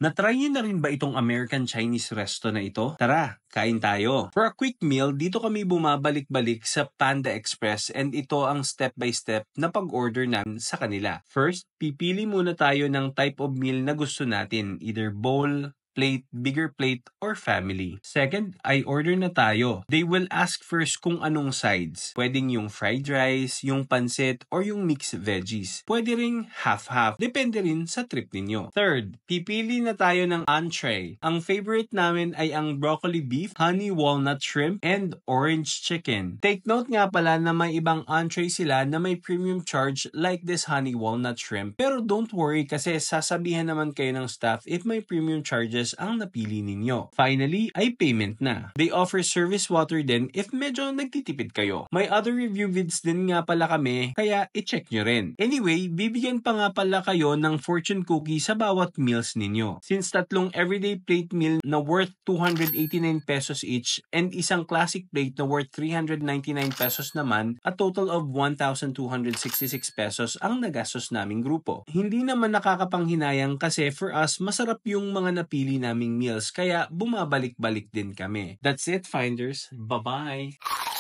Na-try niyo na rin ba itong American Chinese resto na ito? Tara, kain tayo. For a quick meal, dito kami bumabalik-balik sa Panda Express and ito ang step-by-step na pag-order namin sa kanila. First, pipili muna tayo ng type of meal na gusto natin, either bowl, plate, bigger plate, or family. Second, ay order na tayo. They will ask first kung anong sides. Pwedeng yung fried rice, yung pansit, or yung mixed veggies. Pwede ring half-half. Depende rin sa trip ninyo. Third, pipili na tayo ng entree. Ang favorite namin ay ang broccoli beef, honey walnut shrimp, and orange chicken. Take note nga pala na may ibang entree sila na may premium charge like this honey walnut shrimp. Pero don't worry kasi sasabihan naman kayo ng staff if may premium charges ang napili ninyo. Finally, ay payment na. They offer service water din if medyo nagtitipid kayo. May other review vids din nga pala kami, kaya i-check nyo rin. Anyway, bibigyan pa nga pala kayo ng fortune cookie sa bawat meals ninyo. Since tatlong everyday plate meal na worth 289 pesos each and isang classic plate na worth 399 pesos naman, a total of 1,266 pesos ang nagastos naming grupo. Hindi naman nakakapanghinayang kasi for us, masarap yung mga napili naming meals kaya bumabalik-balik din kami. That's it, Finders. Bye-bye!